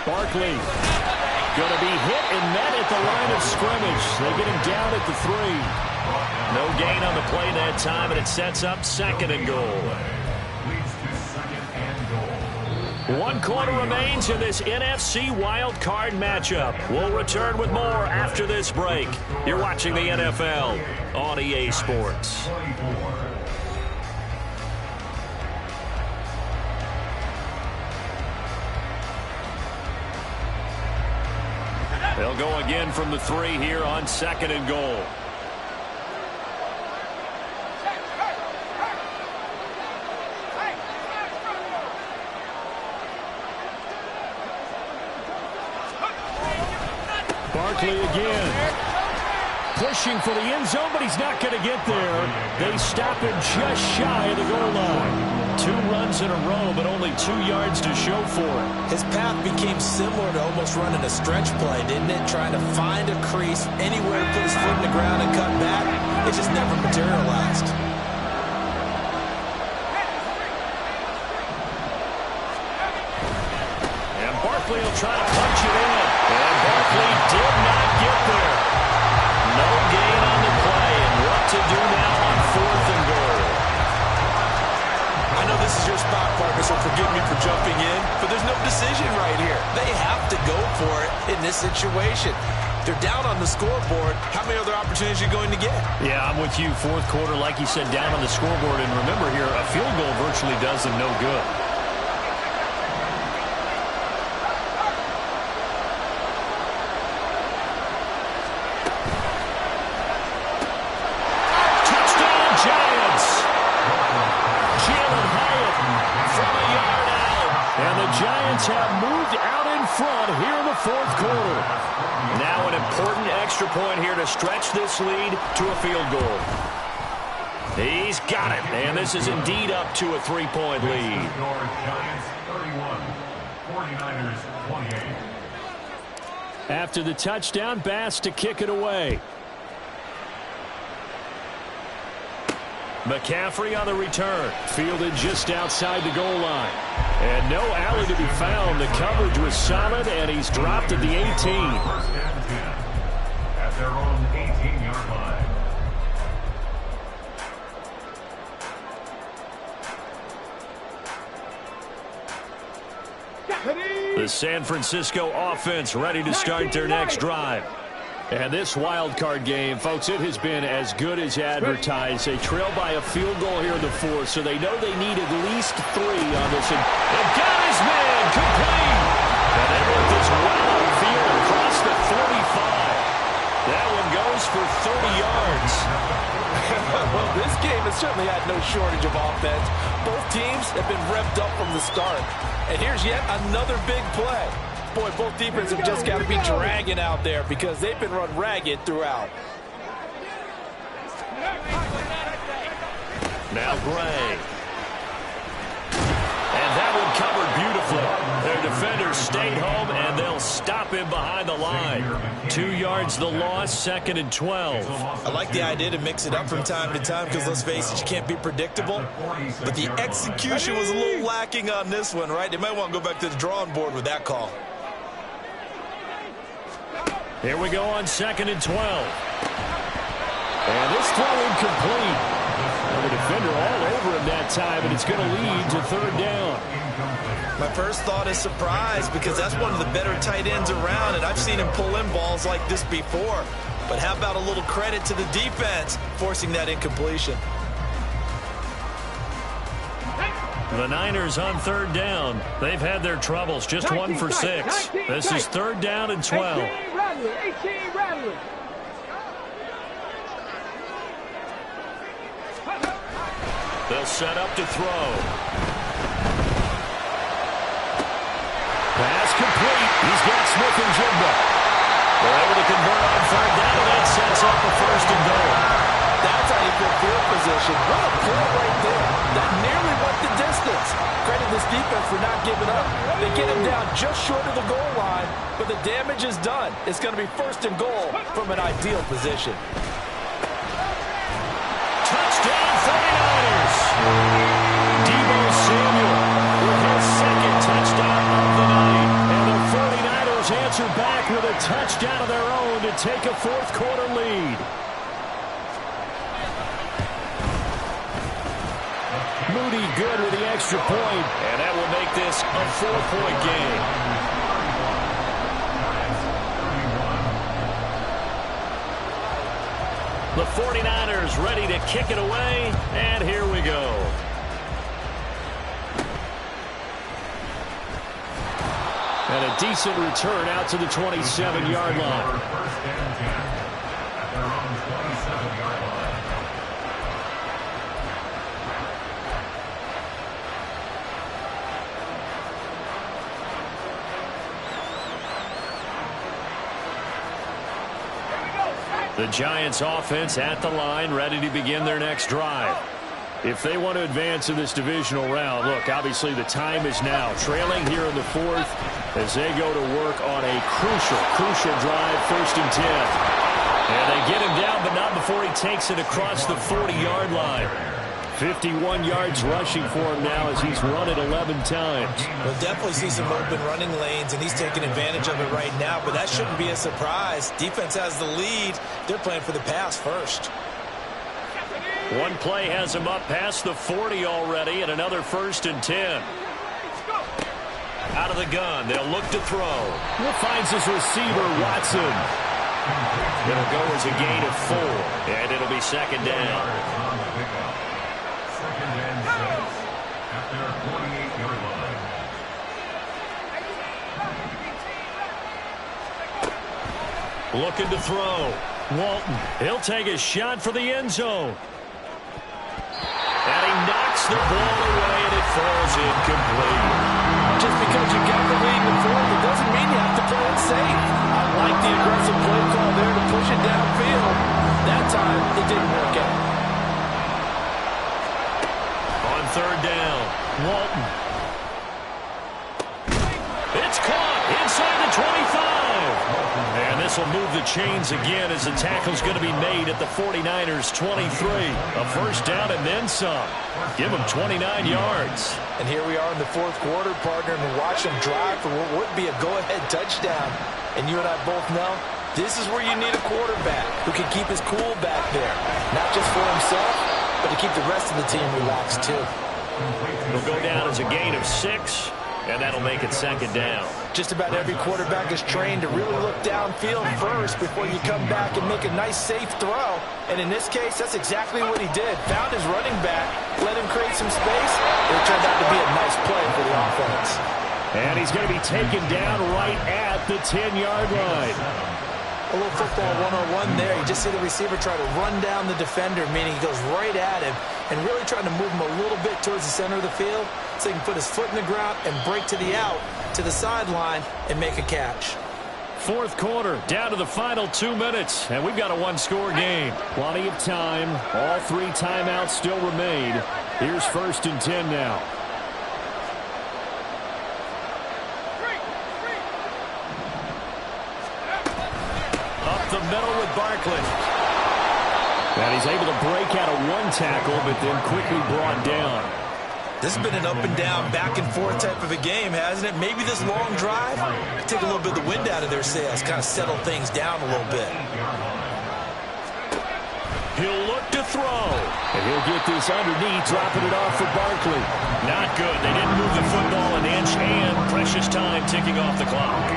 Barkley going to be hit and met at the line of scrimmage. They get him down at the 3. No gain on the play that time, and it sets up 2nd and goal. Leads to 2nd and goal. 1 quarter remains in this NFC wild card matchup. We'll return with more after this break. You're watching the NFL on EA Sports. 24. They'll go again from the 3 here on 2nd and goal. Barkley again. Pushing for the end zone, but he's not going to get there. They stop him just shy of the goal line. 2 runs in a row, but only 2 yards to show for it. His path became similar to almost running a stretch play, didn't it? Trying to find a crease, anywhere to put his foot in the ground and cut back. It just never materialized. And Barkley will try to punch it in. And Barkley did not get there. No gain on the play, and what to do now on 4th and goal. I know this is your spot, partner, so forgive me for jumping in, but there's no decision right here. They have to go for it in this situation. They're down on the scoreboard. How many other opportunities are you going to get? Yeah, I'm with you. 4th quarter, like you said, down on the scoreboard. And remember here, a field goal virtually does them no good. Giants have moved out in front here in the 4th quarter. Now an important extra point here to stretch this lead to a field goal. He's got it, and this is indeed up to a 3-point lead. Giants 31, 49ers 28. After the touchdown, Bass to kick it away. McCaffrey on the return. Fielded just outside the goal line. And no alley to be found. The coverage was solid, and he's dropped at the 18. First and 10 at their own 18-yard line. The San Francisco offense ready to start their next drive. And this wild card game, folks, it has been as good as advertised. They trail by a field goal here in the 4th, so they know they need at least 3 on this. And got his man complete. And they work this well upfield across the 45. That one goes for 30 yards. Well, this game has certainly had no shortage of offense. Both teams have been revved up from the start. And here's yet another big play. Boy, both defenses have just got to be dragging out there because they've been run ragged throughout. Now Gray. And that one covered beautifully. Their defenders stayed home, and they'll stop him behind the line. 2 yards the loss, 2nd and 12. I like the idea to mix it up from time to time because, let's face it, you can't be predictable. But the execution was a little lacking on this one, right? They might want to go back to the drawing board with that call. Here we go on 2nd and 12. And this throw incomplete. And the defender all over him that time, and it's going to lead to 3rd down. My first thought is surprise because that's one of the better tight ends around, and I've seen him pull in balls like this before. But how about a little credit to the defense forcing that incompletion? The Niners on 3rd down. They've had their troubles, just 1 for 6. This is 3rd down and 12. 18 Rattler. They'll set up to throw. Pass complete. He's got Smith and Jigba. They're able to convert on 3rd down, and that sets up a 1st and goal. That's how you put field position. What a play right there. That nearly went the distance. Credit this defense for not giving up. They get him down just short of the goal line, but the damage is done. It's going to be 1st and goal from an ideal position. Touchdown 49ers. Deebo Samuel with his 2nd touchdown of the night. And the 49ers answer back with a touchdown of their own to take a 4th quarter lead. Moody good with the extra point, and that will make this a 4-point game. The 49ers ready to kick it away, and here we go. And a decent return out to the 27-yard line. First and 10 at their own 27-yard line. The Giants offense at the line, ready to begin their next drive. If they want to advance in this divisional round, look, obviously the time is now. Trailing here in the fourth as they go to work on a crucial drive, 1st and 10. And they get him down, but not before he takes it across the 40-yard line. 51 yards rushing for him now as he's run it 11 times. We'll definitely see some open running lanes, and he's taking advantage of it right now, but that shouldn't be a surprise. Defense has the lead. They're playing for the pass first. One play has him up past the 40 already, and another 1st and 10. Out of the gun, they'll look to throw. Finds his receiver, Watson. It'll go as a gain of 4, and it'll be 2nd down. 2nd and 6 at their 48-yard line. Looking to throw. Walton, he'll take a shot for the end zone. And he knocks the ball away, and it falls incomplete. Just because you got the lead in the fourth, it doesn't mean you have to play it safe. I like the aggressive play call there to push it downfield. That time, it didn't work out. On 3rd down, Walton. It's caught inside the 25. And this will move the chains again as the tackle's going to be made at the 49ers' 23. A 1st down and then some. Give them 29 yards. And here we are in the 4th quarter, partner, and watch them drive for what would be a go-ahead touchdown. And you and I both know this is where you need a quarterback who can keep his cool back there. Not just for himself, but to keep the rest of the team relaxed too. It'll go down as a gain of 6. And that'll make it 2nd down. Just about every quarterback is trained to really look downfield first before you come back and make a nice, safe throw. And in this case, that's exactly what he did. Found his running back, let him create some space, and it turned out to be a nice play for the offense. And he's going to be taken down right at the 10-yard line. A little football 101 there. You just see the receiver try to run down the defender, meaning he goes right at him and really trying to move him a little bit towards the center of the field so he can put his foot in the ground and break to the out, to the sideline, and make a catch. 4th quarter, down to the final 2 minutes, and we've got a 1-score game. Plenty of time. All 3 timeouts still remain. Here's 1st and 10 now. The middle with Barkley. And he's able to break out of 1 tackle, but then quickly brought down. This has been an up and down, back and forth type of a game, hasn't it? Maybe this long drive take a little bit of the wind out of their sails, kind of settle things down a little bit. He'll look to throw. And he'll get this underneath, dropping it off for Barkley. Not good. They didn't move the football an inch, and precious time ticking off the clock.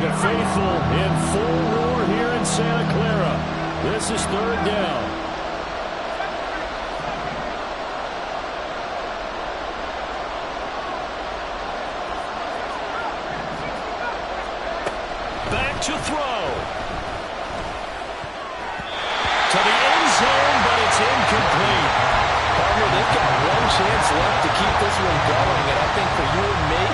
The faithful in full roar here in Santa Clara. This is 3rd down. Back to throw. To the end zone, but it's incomplete. Partner, they've got 1 chance left to keep this one going, and I think for you and me,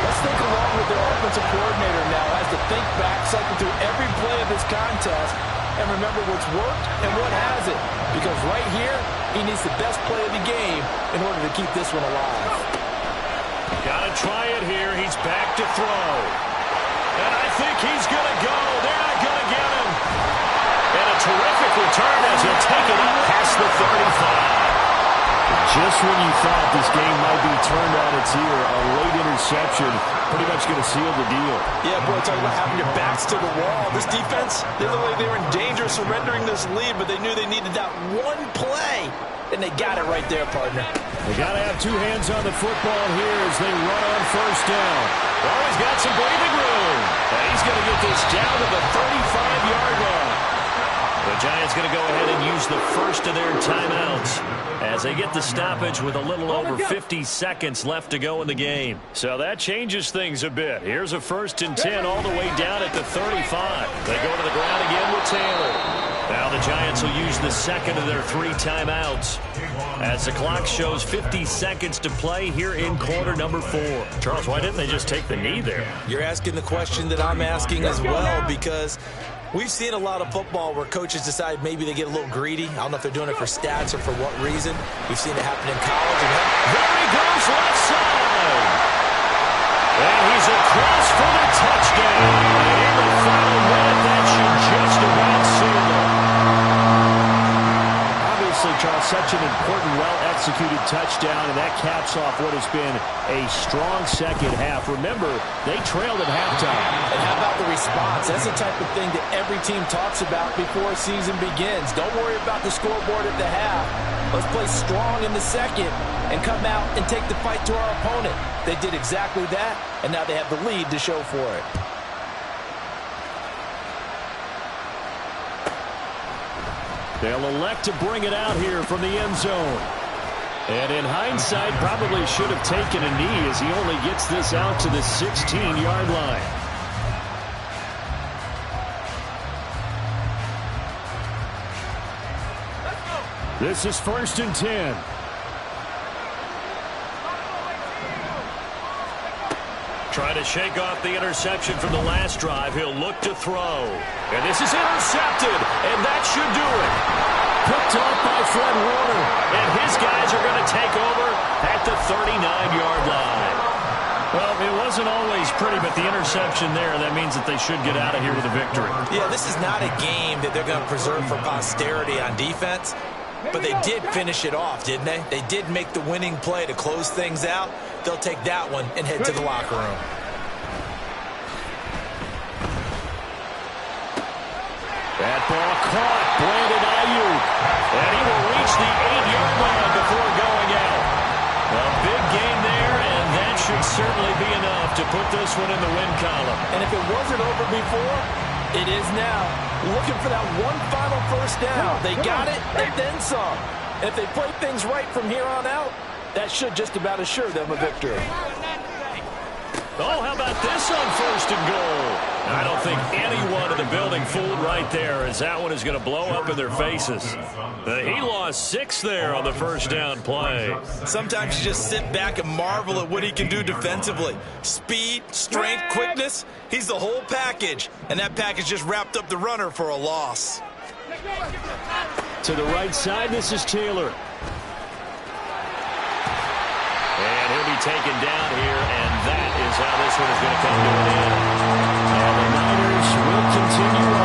let's think along with their offensive coordinator now as to think back, cycle through every play of this contest, and remember what's worked and what hasn't. Because right here, he needs the best play of the game in order to keep this one alive. Got to try it here. He's back to throw. And I think he's going to go. They're not going to get him. And a terrific return as he'll take it up past the 35. Just when you thought this game might be turned on its ear, a late interception pretty much going to seal the deal. Yeah, boy, talk about having your backs to the wall. This defense, they look like they were in danger of surrendering this lead, but they knew they needed that 1 play, and they got it right there, partner. They got to have 2 hands on the football here as they run on 1st down. Oh, he's got some breathing room. And he's going to get this down to the 35-yard line. The Giants going to go ahead and use the first of their timeouts as they get the stoppage with a little over 50 seconds left to go in the game. So that changes things a bit. Here's a 1st and 10 all the way down at the 35. They go to the ground again with Taylor. Now the Giants will use the second of their 3 timeouts as the clock shows 50 seconds to play here in quarter number 4. Charles, why didn't they just take the knee there? You're asking the question that I'm asking as well, because we've seen a lot of football where coaches decide maybe they get a little greedy. I don't know if they're doing it for stats or for what reason. We've seen it happen in college. There he goes left side. And he's across for the touchdown. And in the final minute, that should just about seal it. Obviously, Charles, such an important, well-executed touchdown, and that caps off what has been a strong second half. Remember, they trailed at halftime. And how about the response? That's the type of thing that every team talks about before a season begins. Don't worry about the scoreboard at the half. Let's play strong in the second and come out and take the fight to our opponent. They did exactly that, and now they have the lead to show for it. They'll elect to bring it out here from the end zone. And in hindsight, probably should have taken a knee as he only gets this out to the 16-yard line. This is 1st and 10. Trying to shake off the interception from the last drive. He'll look to throw. And this is intercepted. And that should do it. Picked off by Fred Warner. And his guys are going to take over at the 39-yard line. Well, it wasn't always pretty, but the interception there, that means that they should get out of here with a victory. Yeah, this is not a game that they're going to preserve for posterity on defense. But they did finish it off, didn't they? They did make the winning play to close things out. They'll take that one and head to the locker room. That ball caught. Brandon Ayuk. And he will reach the 8-yard line before going out. A big game there, and that should certainly be enough to put this one in the win column. And if it wasn't over before, it is now. Looking for that one final first down. They got it and then some. And if they play things right from here on out, that should just about assure them a victory. Oh, how about this on 1st and goal? I don't think anyone in the building fooled right there, as that one is going to blow up in their faces. He lost 6 there on the first down play. Sometimes you just sit back and marvel at what he can do defensively. Speed, strength, quickness, he's the whole package. And that package just wrapped up the runner for a loss. To the right side, this is Taylor. And he'll be taken down here, and that is how this one is going to come to an end. And the Niners will continue on.